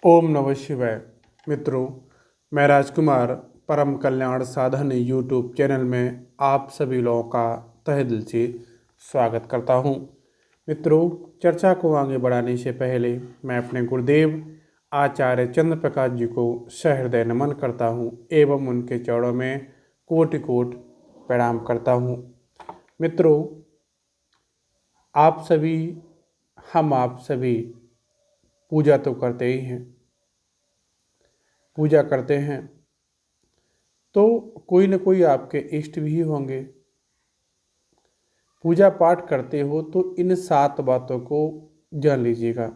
ओम नमः शिवाय। मित्रों, मैं राजकुमार परम कल्याण साधन यूट्यूब चैनल में आप सभी लोगों का तहे दिल से स्वागत करता हूं। मित्रों, चर्चा को आगे बढ़ाने से पहले मैं अपने गुरुदेव आचार्य चंद्र प्रकाश जी को सहृदय नमन करता हूं एवं उनके चरणों में कोटि कोटि प्रणाम करता हूं। मित्रों, आप सभी, हम आप सभी पूजा तो करते ही हैं, पूजा करते हैं तो कोई न कोई आपके इष्ट भी होंगे। पूजा पाठ करते हो तो इन 7 बातों को जान लीजिएगा।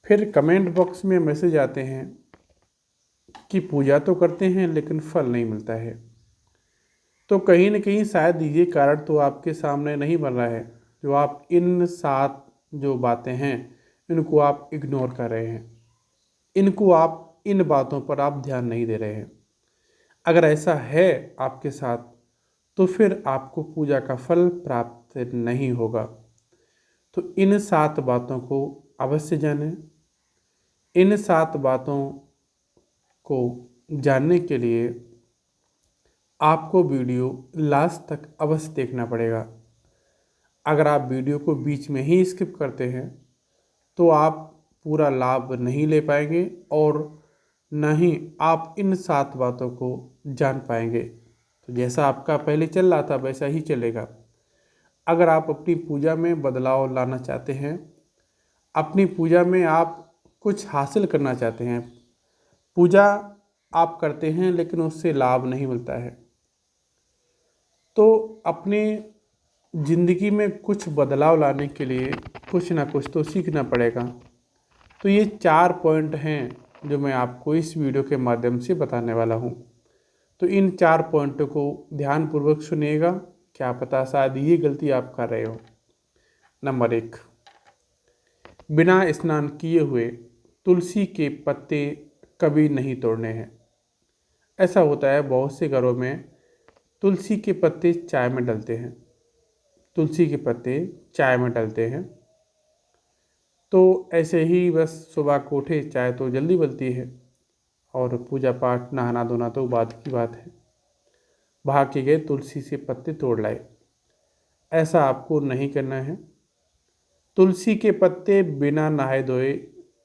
फिर कमेंट बॉक्स में मैसेज आते हैं कि पूजा तो करते हैं लेकिन फल नहीं मिलता है, तो कहीं न कहीं शायद ये कारण तो आपके सामने नहीं बन रहा है। जो आप इन 7 जो बातें हैं इनको आप इग्नोर कर रहे हैं, इनको आप इन बातों पर आप ध्यान नहीं दे रहे हैं। अगर ऐसा है आपके साथ तो फिर आपको पूजा का फल प्राप्त नहीं होगा। तो इन 7 बातों को अवश्य जानें। इन 7 बातों को जानने के लिए आपको वीडियो लास्ट तक अवश्य देखना पड़ेगा। अगर आप वीडियो को बीच में ही स्किप करते हैं तो आप पूरा लाभ नहीं ले पाएंगे और न ही आप इन 7 बातों को जान पाएंगे। तो जैसा आपका पहले चल रहा था वैसा ही चलेगा। अगर आप अपनी पूजा में बदलाव लाना चाहते हैं, अपनी पूजा में आप कुछ हासिल करना चाहते हैं, पूजा आप करते हैं लेकिन उससे लाभ नहीं मिलता है, तो अपनी ज़िंदगी में कुछ बदलाव लाने के लिए कुछ ना कुछ तो सीखना पड़ेगा। तो ये 4 पॉइंट हैं जो मैं आपको इस वीडियो के माध्यम से बताने वाला हूँ। तो इन 4 पॉइंटों को ध्यानपूर्वक सुनिएगा, क्या पता शायद ये गलती आप कर रहे हो। नंबर 1, बिना स्नान किए हुए तुलसी के पत्ते कभी नहीं तोड़ने हैं। ऐसा होता है बहुत से घरों में तुलसी के पत्ते चाय में डलते हैं, तुलसी के पत्ते चाय में डलते हैं, तो ऐसे ही बस सुबह को उठे चाय तो जल्दी बनती है और पूजा पाठ नहाना धोना तो बाद की बात है। भाग के गए तुलसी से पत्ते तोड़ लाए, ऐसा आपको नहीं करना है। तुलसी के पत्ते बिना नहाए धोए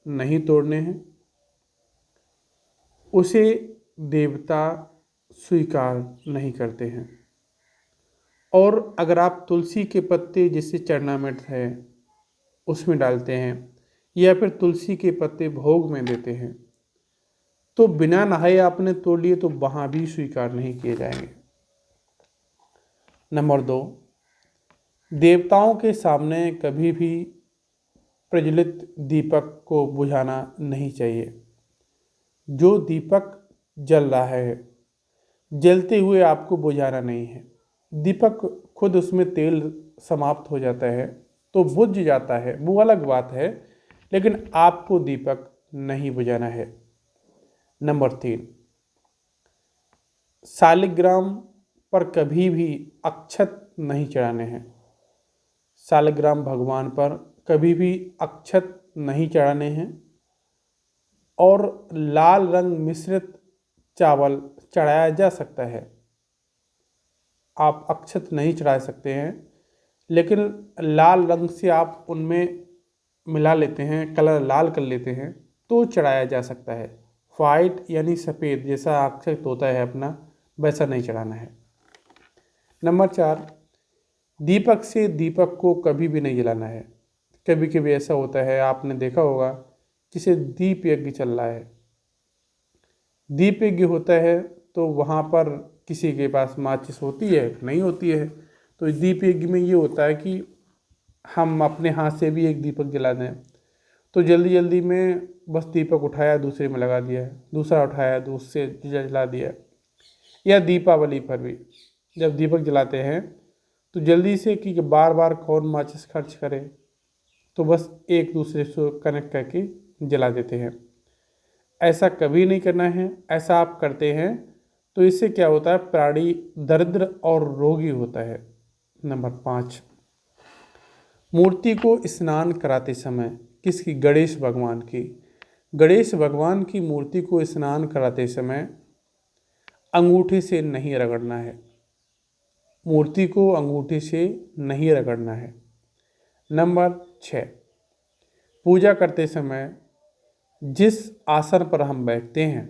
नहीं तोड़ने हैं, उसे देवता स्वीकार नहीं करते हैं। और अगर आप तुलसी के पत्ते जैसे चरणामृत है उसमें डालते हैं या फिर तुलसी के पत्ते भोग में देते हैं तो बिना नहाए आपने तोड़ लिए तो वहाँ भी स्वीकार नहीं किए जाएंगे। नंबर 2, देवताओं के सामने कभी भी प्रज्वलित दीपक को बुझाना नहीं चाहिए। जो दीपक जल रहा है, जलते हुए आपको बुझाना नहीं है। दीपक खुद उसमें तेल समाप्त हो जाता है तो बुझ जाता है, वो अलग बात है, लेकिन आपको दीपक नहीं बुझाना है। नंबर 3, शालिग्राम पर कभी भी अक्षत नहीं चढ़ाने हैं। शालिग्राम भगवान पर कभी भी अक्षत नहीं चढ़ाने हैं। और लाल रंग मिश्रित चावल चढ़ाया जा सकता है, आप अक्षत नहीं चढ़ा सकते हैं, लेकिन लाल रंग से आप उनमें मिला लेते हैं, कलर लाल कर लेते हैं तो चढ़ाया जा सकता है। वाइट यानी सफ़ेद जैसा अक्षत होता है अपना, वैसा नहीं चढ़ाना है। नंबर 4, दीपक से दीपक को कभी भी नहीं जलाना है। कभी कभी ऐसा होता है, आपने देखा होगा, जिसे दीप यज्ञ चल रहा है, दीप यज्ञ होता है तो वहाँ पर किसी के पास माचिस होती है नहीं होती है। तो इस दीप यज्ञ में ये होता है कि हम अपने हाथ से भी एक दीपक जला दें, तो जल्दी जल्दी में बस दीपक उठाया दूसरे में लगा दिया, दूसरा उठाया दूसरे जला दिया। या दीपावली पर भी जब दीपक जलाते हैं तो जल्दी से कि बार बार कौन माचिस खर्च करे, तो बस एक दूसरे से कनेक्ट करके जला देते हैं। ऐसा कभी नहीं करना है। ऐसा आप करते हैं तो इससे क्या होता है, प्राणी दरिद्र और रोगी होता है। नंबर 5, मूर्ति को स्नान कराते समय, किसकी, गणेश भगवान की, गणेश भगवान की मूर्ति को स्नान कराते समय अंगूठे से नहीं रगड़ना है। मूर्ति को अंगूठे से नहीं रगड़ना है। नंबर 6, पूजा करते समय जिस आसन पर हम बैठते हैं,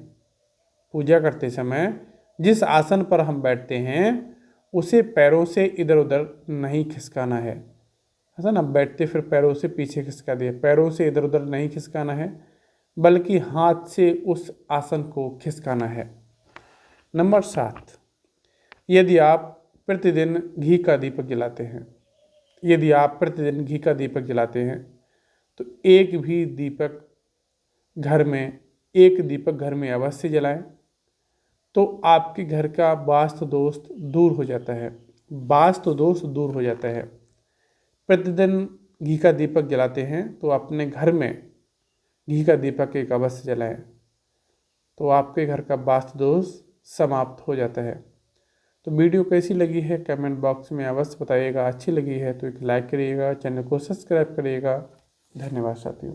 पूजा करते समय जिस आसन पर हम बैठते हैं उसे पैरों से इधर उधर नहीं खिसकाना है। ऐसा ना बैठते फिर पैरों से पीछे खिसका दिया, पैरों से इधर उधर नहीं खिसकाना है, बल्कि हाथ से उस आसन को खिसकाना है। नंबर 7, यदि आप प्रतिदिन घी का दीपक जलाते हैं, यदि आप प्रतिदिन घी का दीपक जलाते हैं तो एक दीपक घर में अवश्य जलाएं, तो आपके घर का वास्तु दोष दूर हो जाता है। वास्तु दोष दूर हो जाता है। प्रतिदिन घी का दीपक जलाते हैं तो अपने घर में घी का दीपक एक अवश्य जलाएं, तो आपके घर का वास्तु दोष समाप्त हो जाता है। तो वीडियो कैसी लगी है कमेंट बॉक्स में अवश्य बताइएगा। अच्छी लगी है तो एक लाइक करिएगा, चैनल को सब्सक्राइब करिएगा। धन्यवाद साथियों।